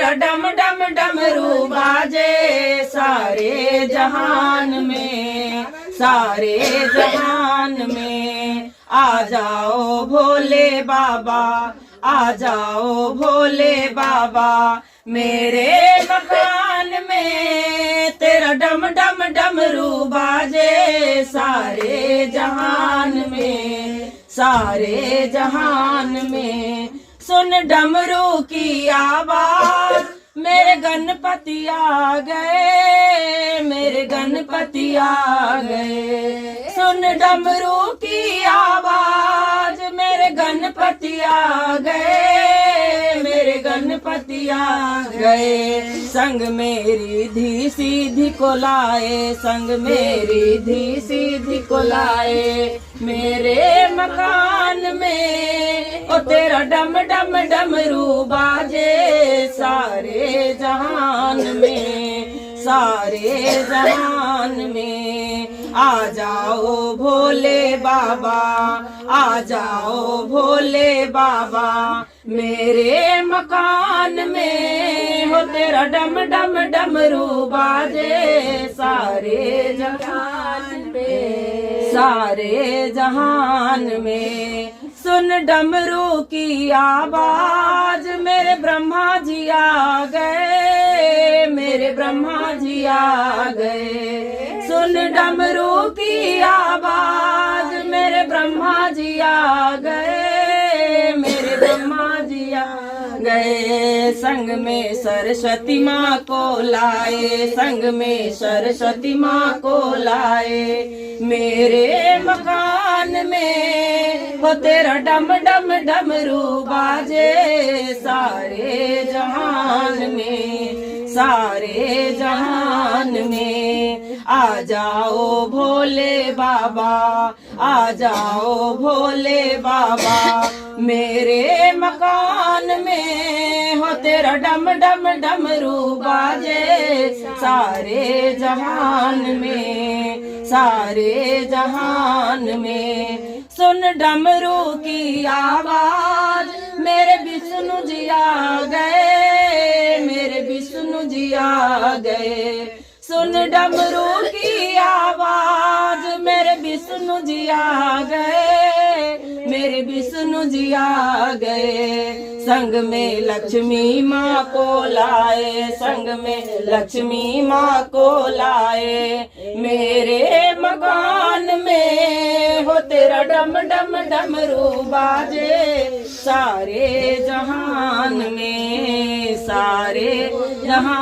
तेरा डम डम डमरू बाजे सारे जहान में, सारे जहान में। आ जाओ भोले बाबा, आ जाओ भोले बाबा मेरे मकान में। तेरा डम डम डमरू बाजे सारे जहान में, सारे जहान में। सुन डमरू की आवाज मेरे गणपति आ गए, मेरे गणपति आ गए। सुन डमरू की आवाज मेरे गणपति आ गए, मेरे गणपति आ गए। संग मेरी धी सीधी को लाए, संग मेरी धी सीधी को लाए मेरे मकान में। ओ तेरा डम डम डमरू बाजे सारे जहान में, सारे जहान में। आ जाओ भोले बाबा, आ जाओ भोले बाबा मेरे मकान में। हो तेरा डम डम डमरू बाजे सारे जहान में, सारे जहान में। सुन डमरू की आवाज मेरे ब्रह्मा जी आ गए, मेरे ब्रह्मा जी आ गए। सुन डमरू की आवाज मेरे ब्रह्मा जी आ गए, मेरे ब्रह्मा जी आ गए। संग में सरस्वती माँ को लाए, संग में सरस्वती माँ को लाए मेरे मकान में। हो तेरा डम डम डमरू बाजे सारे जहान में, सारे जहान में। आ जाओ भोले बाबा, आ जाओ भोले बाबा मेरे मकान में। हो तेरा डम डम डमरू बाजे सारे जहान में, सारे जहान में। सुन डमरू की आवाज मेरे विष्णु जी आ गए, मेरे विष्णु जी आ गए। सुन डमरू की आवाज मेरे विष्णु जी आ गए, मेरे विष्णु जी आ गए। संग में लक्ष्मी माँ को लाए, संग में लक्ष्मी माँ को लाए मेरे मकान में। हो तेरा डम डम डमरू बाजे सारे जहान में, सारे जहान